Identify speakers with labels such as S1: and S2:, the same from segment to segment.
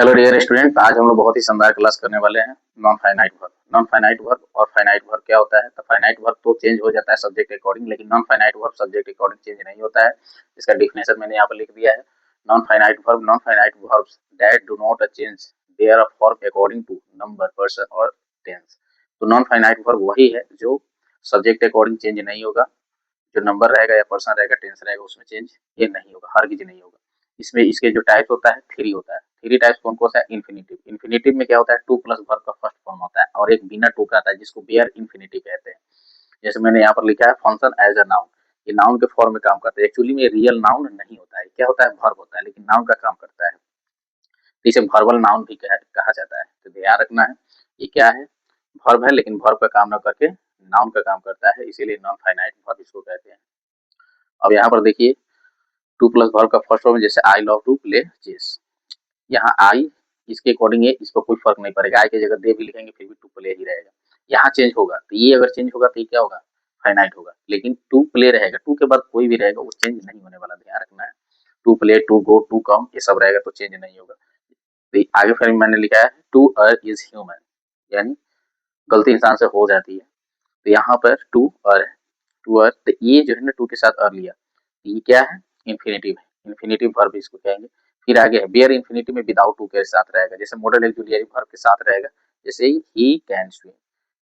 S1: Hello dear student, आज हम लोग बहुत ही शानदार क्लास करने वाले हैं non finite verb. Non finite verb और फाइनाइट वर्ब क्या होता है? तो फाइनाइट वर्ब तो चेंज हो जाता है सब्जेक्ट के अकॉर्डिंग, लेकिन नॉन फाइनाइट वर्ब सब्जेक्ट के अकॉर्डिंग चेंज नहीं होता है। इसका डिफिनेशन मैंने यहाँ पर लिख दिया है। Non finite verbs that do not change their form according to number, person और टेंस। तो नॉन फाइनाइट वर्ब वही है जो सब्जेक्ट के अकॉर्डिंग चेंज नहीं होगा। जो नंबर रहेगा या पर्सन रहेगा, टेंस रहेगा, उसमें चेंज ये नहीं होगा, हर किसी नहीं होगा। इसमें इसके जो टाइप होता है थ्री होता है। थ्री टाइप्स कौन कौन सा है? इन्फिनेटिव। इन्फिनेटिव में क्या होता है? टू प्लस वर्ब का फर्स्ट फॉर्म होता है और एक बिना टू का आता है जिसको बेयर इन्फिनेटिव कहते हैं। जैसे मैंने यहाँ पर लिखा है फंक्शन एज अ नाउन, ये नाउन के फॉर्म में काम करता है। एक्चुअली में रियल नाउन नहीं होता है, क्या होता है? वर्ब होता है, लेकिन नाउन का काम करता है। तो इसे वर्बल नाउन भी कहा जाता है। तो ध्यान रखना है, ये क्या है? वर्ब है, लेकिन वर्ब का काम न करके नाउन का काम करता है, इसीलिए नॉन फाइनाइट वर्ब इसको कहते हैं। अब यहाँ पर देखिए, टू प्लस वर्ब का फर्स्ट फॉर्म, जैसे I love to play chess. यहाँ आई इसके अकॉर्डिंग है, इस पर कोई फर्क नहीं पड़ेगा। आई की जगह दे भी लिखेंगे फिर भी टू प्ले ही रहेगा। यहाँ चेंज होगा तो ये अगर चेंज होगा तो ये क्या होगा? फाइनाइट होगा। लेकिन टू प्ले रहेगा, टू के बाद कोई भी रहेगा वो चेंज नहीं होने वाला, ध्यान रखना है। To play, to go, to come, ये सब रहेगा तो चेंज नहीं होगा। तो आगे फिर मैंने लिखा है टू अर इज ह्यूमन, यानी गलती इंसान से हो जाती है। तो यहाँ पर टू अर है, टू अर, तो ये जो है ना टू के साथ अर लिया, ये क्या है? इन्फिनेटिव है, इन्फिनेटिव वर्ब इसको कहेंगे। फिर आगे है बियर इन्फिनेटिव में विदाउट टू के साथ रहेगा, जैसे मॉडल एक्जुलियरी वर्ब के साथ रहेगा। जैसे ही कैन स्विम,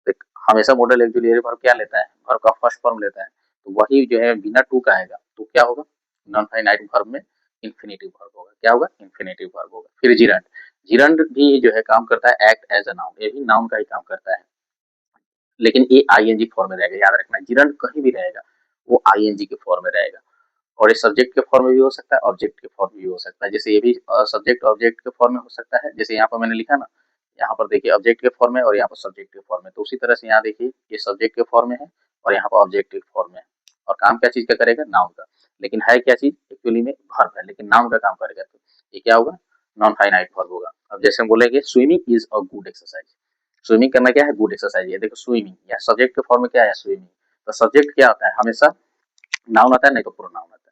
S1: तो हमेशा मॉडल एक्जुलियरी वर्ब क्या लेता है? वर्ब का फर्स्ट फॉर्म लेता है। तो वही जो है बिना टू का आएगा तो क्या होगा? नॉन फाइनाइट वर्ब में इन्फिनेटिव वर्ब होगा। क्या होगा? इन्फिनेटिव वर्ब होगा। फिर जिरंड, जिरंड भी जो है काम करता है एक्ट एज अ नाउन, ये भी नाउन का ही काम करता है, लेकिन ये आईएनजी फॉर्म में रहेगा। याद रखना, जिरंड कहीं भी रहेगा वो आईएनजी के फॉर्म में रहेगा। और ये सब्जेक्ट के फॉर्म में भी हो सकता है, ऑब्जेक्ट के फॉर्म में भी हो सकता है। जैसे ये भी सब्जेक्ट ऑब्जेक्ट के फॉर्म में हो सकता है, जैसे यहाँ पर मैंने लिखा ना, यहाँ पर देखिए ऑब्जेक्ट के फॉर्म में और यहाँ पर सब्जेक्ट के फॉर्म में। तो उसी तरह से यहाँ देखिए ये सब्जेक्ट के फॉर्म में है और यहाँ पर ऑब्जेक्ट के फॉर्म में है। और काम क्या चीज का करेगा? नाउन का। लेकिन है क्या चीज? एक्चुअली में वर्ब है, लेकिन नाउन का काम करेगा। तो ये क्या होगा? नॉन फाइनाइट वर्ब होगा। अब जैसे हम बोलेंगे swimming is a good exercise. Swimming करना क्या है? गुड एक्सरसाइज है। देखो स्विमिंग या सब्जेक्ट के फॉर्म में क्या है? स्विमिंग। तो सब्जेक्ट क्या होता है? हमेशा नाउन आता है, नहीं तो प्रोनाउन आता है।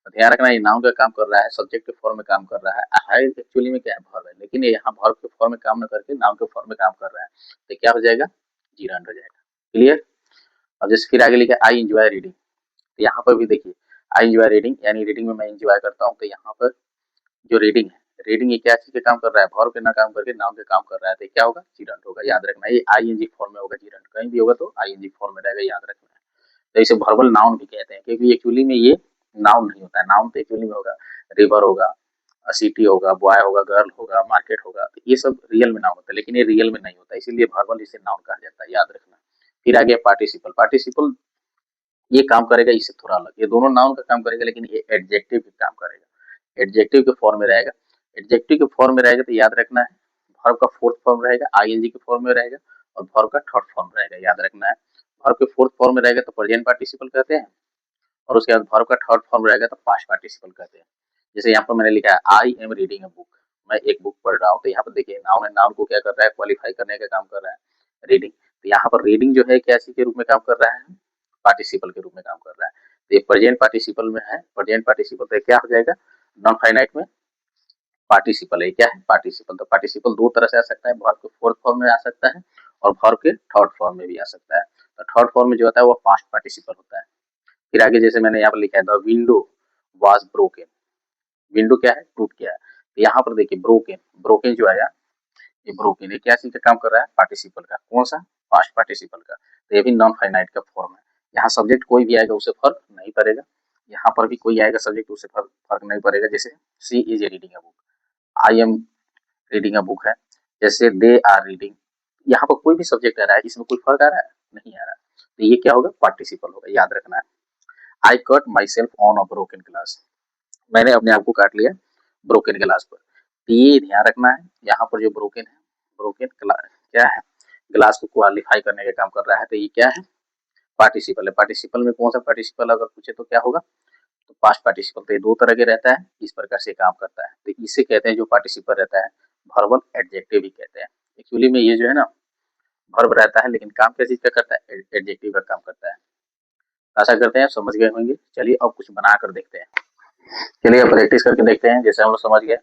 S1: तो ध्यान रखना, ये नाउन का काम कर रहा है, सब्जेक्ट के फॉर्म में काम कर रहा है एक्चुअली में क्या है? वर्ब है, लेकिन ये यहाँ वर्ब के फॉर्म में काम न करके नाउन के फॉर्म में काम कर रहा है। तो क्या हो जाएगा? जीरांड हो जाएगा। क्लियर? अब जैसे फिर आगे लिखा आई एंजॉय रीडिंग, तो यहाँ पर भी देखिए आई एंजॉय रीडिंग, यानी रीडिंग में मैं एंजॉय करता हूँ। तो यहाँ पर जो रीडिंग है, रीडिंग ये क्या चीज के काम कर रहा है? वर्ब के ना काम करके नाउन के काम कर रहा है। तो क्या होगा? जीरांड होगा। याद रखना, ये आईएनजी फॉर्म में होगा। जीरांड कहीं भी होगा तो आईएनजी फॉर्म में रहेगा, याद रखना है। तो इसे वर्बल नाउन भी कहते हैं, क्योंकि एक्चुअली में ये नाउन नहीं होता है। नाउन तो एक्चुअली में होगा रिवर होगा, सिटी होगा, बॉय होगा, गर्ल होगा, मार्केट होगा, तो ये सब रियल में नाउन होता है, लेकिन ये रियल में नहीं होता, इसीलिए वर्बल इसे नाउन कहा जाता है, याद रखना। फिर आगे पार्टिसिपल, पार्टिसिपल ये काम करेगा इससे थोड़ा अलग, ये दोनों नाउन का काम करेगा, लेकिन ये एडजेक्टिव का काम करेगा। एडजेक्टिव के फॉर्म में रहेगा। एडजेक्टिव के फॉर्म में रहेगा तो याद रखना है वर्ब का फोर्थ फॉर्म रहेगा, आईएनजी के फॉर्म में रहेगा, और वर्ब का थर्ड फॉर्म रहेगा, याद रखना है। वर्ब के फोर्थ फॉर्म में रहेगा तो प्रेजेंट पार्टिसिपल कहते हैं, और उसके बाद वर्ब का थर्ड फॉर्म रहेगा तो पास्ट पार्टिसिपल कहते हैं। जैसे यहाँ पर मैंने लिखा है आई एम रीडिंग अ बुक, मैं एक बुक पढ़ रहा हूँ। तो यहाँ पर देखिए नाउन है, नाउन को क्या कर रहा है? क्वालिफाई करने का काम कर रहा है, रीडिंग। तो यहाँ पर रीडिंग जो है क्या चीज के रूप में काम कर रहा है? पार्टिसिपल के रूप में काम कर रहा है। तो ये प्रेजेंट पार्टिसिपल में है, प्रेजेंट पार्टिसिपल तो क्या हो जाएगा? नॉन फाइनाइट में पार्टिसिपल है। क्या है? पार्टिसिपल। तो पार्टिसिपल दो तरह से आ सकता है, वर्ब के फोर्थ फॉर्म में आ सकता है और वर्ब के थर्ड फॉर्म में भी आ सकता है। तो थर्ड फॉर्म में जो होता है वो पास्ट पार्टिसिपल होता है। फिर आगे जैसे मैंने यहाँ पर लिखा है the window was broken, window क्या है? टूट गया है। तो यहाँ पर देखिए ब्रोकन, ब्रोकन जो आया ये ब्रोकन, ये क्या चीज का काम कर रहा है? पार्टिसिपल का। कौन सा? पास्ट पार्टिसिपल का। तो ये भी नॉन फाइनाइट का फॉर्म है। यहाँ सब्जेक्ट कोई भी आएगा उसे फर्क नहीं पड़ेगा, यहाँ पर भी कोई आएगा सब्जेक्ट उसे फर्क नहीं पड़ेगा। जैसे she is reading a book, I am reading a book है। जैसे दे आर रीडिंग, यहाँ पर कोई भी सब्जेक्ट आ रहा है, इसमें कोई फर्क आ रहा है? नहीं आ रहा है। तो ये क्या होगा? पार्टिसिपल होगा, याद रखना है। I cut my self on a broken glass, मैंने अपने आप को काट लिया ब्रोकन ग्लास पर। तो ये ध्यान रखना है, यहाँ पर जो ब्रोकन है, ब्रोकन क्या है? ग्लास को क्वालिफाई करने का काम कर रहा है। तो ये क्या है? पार्टिसिपल है। पार्टिसिपल में कौन सा पार्टिसिपल अगर पूछे तो क्या होगा? तो पास्ट पार्टिसिपल। तो ये दो तरह के रहता है, इस प्रकार से काम करता है। तो इसे कहते हैं जो पार्टिसिपल रहता है वर्बल एडजेक्टिव भी कहते हैं। एक्चुअली में ये जो है ना वर्ब रहता है, लेकिन काम किस चीज का करता है? एडजेक्टिव का काम करता है। आशा करते हैं समझ गए होंगे। चलिए अब कुछ बना कर देखते हैं। चलिए अब प्रैक्टिस करके देखते हैं। जैसे हम लोग समझ गए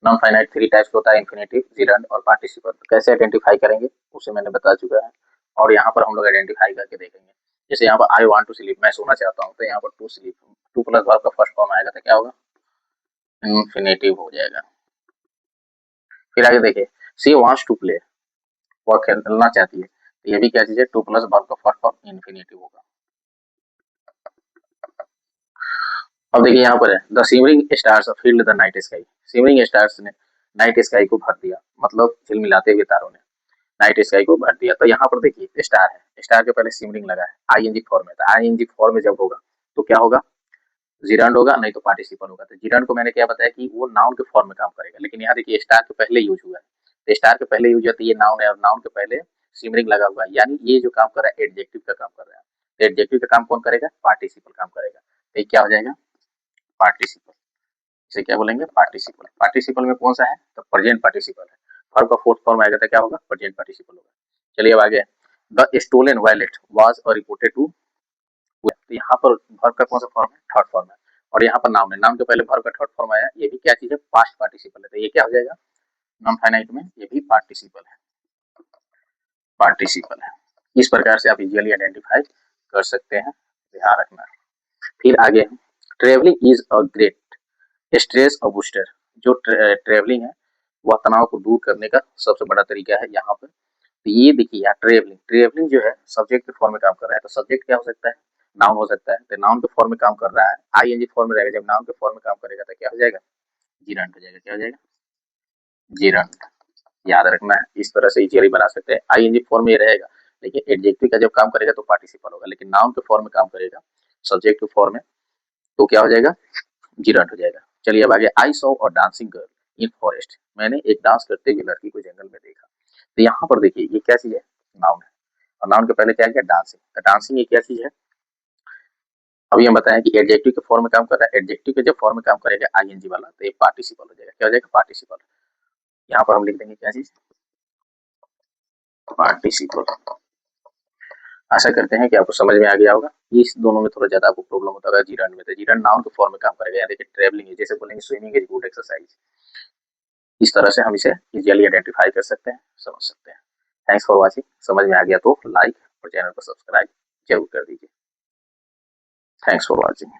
S1: नॉन फाइनाइट 3 टाइप्स होता है, इन्फिनेटिव, जिरंड और पार्टिसिपल। कैसे आइडेंटिफाई करेंगे उसे मैंने बता चुका है, और यहाँ पर हम लोग आइडेंटिफाई करके देखेंगे। जैसे यहाँ पर आई वांट टू स्लीप, मैं सोना चाहता हूँ, तो यहाँ पर to sleep, to plus verb का फर्स्ट फॉर्म आएगा तो क्या होगा, इन्फिनेटिव हो जाएगा। फिर आगे देखिए, सी वांट्स टू प्ले, वह खेलना चाहती है, तो ये भी क्या चीज है, टू प्लस वर्ब का फर्स्ट फॉर्म इन्फिनेटिव होगा। अब देखिए यहाँ पर है, the simmering stars field the night sky, simmering stars ने नाइट स्काई को भर दिया, मतलब झिलमिलाते हुए तारों ने नाइट स्काई को भर दिया। तो यहाँ पर देखिए स्टार है, स्टार के पहले सिमरिंग लगा है, आईएनजी फॉर्म में, तो आईएनजी फॉर्म में जब होगा तो क्या होगा, जिरांड होगा, नहीं तो पार्टिसिपल होगा। तो जिरांड को मैंने क्या बताया कि वो नाउन के फॉर्म में काम करेगा, लेकिन यहाँ देखिए स्टार के पहले यूज हुआ है, तो स्टार के पहले यूज होता है, ये नाउन है और नाउन के पहले सिमरिंग लगा हुआ है, यानी ये जो काम कर रहा है एडजेक्टिव का काम कर रहा है। तो एडजेक्टिव का काम कौन करेगा, पार्टिसिपल काम करेगा। तो ये क्या हो जाएगा, पार्टिसिपल। इसे क्या बोलेंगे, पार्टिसिपल। पार्टिसिपल में कौन सा है, तो प्रेजेंट पार्टिसिपल है। वर्ब का फोर्थ फॉर्म आएगा तो क्या होगा, प्रेजेंट पार्टिसिपल होगा। चलिए अब आगे, the stolen wallet was reported to, तो यहाँ पर वर्ब का कौन सा फॉर्म है, थर्ड फॉर्म है, और यहाँ पर नाउन है, नाउन के पहले वर्ब का थर्ड फॉर्म आया, ये भी क्या चीज है, पास्ट पार्टिसिपल है। तो ये क्या हो जाएगा, नॉन फाइनाइट में ये भी पार्टिसिपल है, पार्टिसिपल है। इस प्रकार से आप इजीली आइडेंटिफाई कर सकते हैं, ध्यान रखना है। फिर आगे, travelling is a great stress और बूस्टर, जो ट्रेवलिंग है वह तनाव को दूर करने का सबसे बड़ा तरीका है यहाँ पर। तो ये देखिए यहाँ ट्रेवलिंग, ट्रेवलिंग जो है सब्जेक्ट के फॉर्म में काम कर रहा है, तो सब्जेक्ट क्या हो सकता है, नाउन हो सकता है, तो नाउन के फॉर्म में काम कर रहा है, आईएनजी फॉर्म में रहेगा, जब नाउन के फॉर्म में काम करेगा तो क्या हो जाएगा, जीरांट हो जाएगा। क्या हो जाएगा, जीरांट। याद रखना है, इस तरह से इजीली बना सकते हैं, आईएनजी फॉर्म में रहेगा, लेकिन एडजेक्टिव का जब काम करेगा तो पार्टिसिपल होगा, लेकिन नाउन के फॉर्म में काम करेगा, सब्जेक्ट के फॉर्म में, तो क्या हो जाएगा, जीरांट हो जाएगा। चलिए अब आगे, आई सॉ और डांसिंग गर्ल इन फॉरेस्ट, मैंने एक डांस करते हुए लड़की को जंगल में देखा। तो यहाँ पर देखिए ये क्या चीज है, नाउन है, और नाउन के पहले क्या है, डांसिंग। तो डांसिंग ये क्या चीज है, अभी हम बताएं कि एडजेक्टिव के फॉर्म में काम कर रहा है, एडजेक्टिव के जब फॉर्म में काम करेगा आईएनजी वाला तो ये पार्टिसिपल हो जाएगा। क्या हो जाएगा, पार्टिसिपल। यहाँ पर हम लिख देंगे क्या चीज, पार्टिसिपल। आशा करते हैं कि आपको समझ में आ गया होगा। इस दोनों में थोड़ा ज्यादा आपको प्रॉब्लम होता होगा, जीरान में, तो जीरान नाउन के फॉर्म में काम करेगा। यहाँ देखिए ट्रेवलिंग है, जैसे बोलेंगे स्विमिंग इज गुड एक्सरसाइज, इस तरह से हम इसे इजिली आइडेंटिफाई कर सकते हैं, समझ सकते हैं। Thanks for watching. समझ में आ गया तो लाइक और चैनल को सब्सक्राइब जरूर कर दीजिए। Thanks for watching.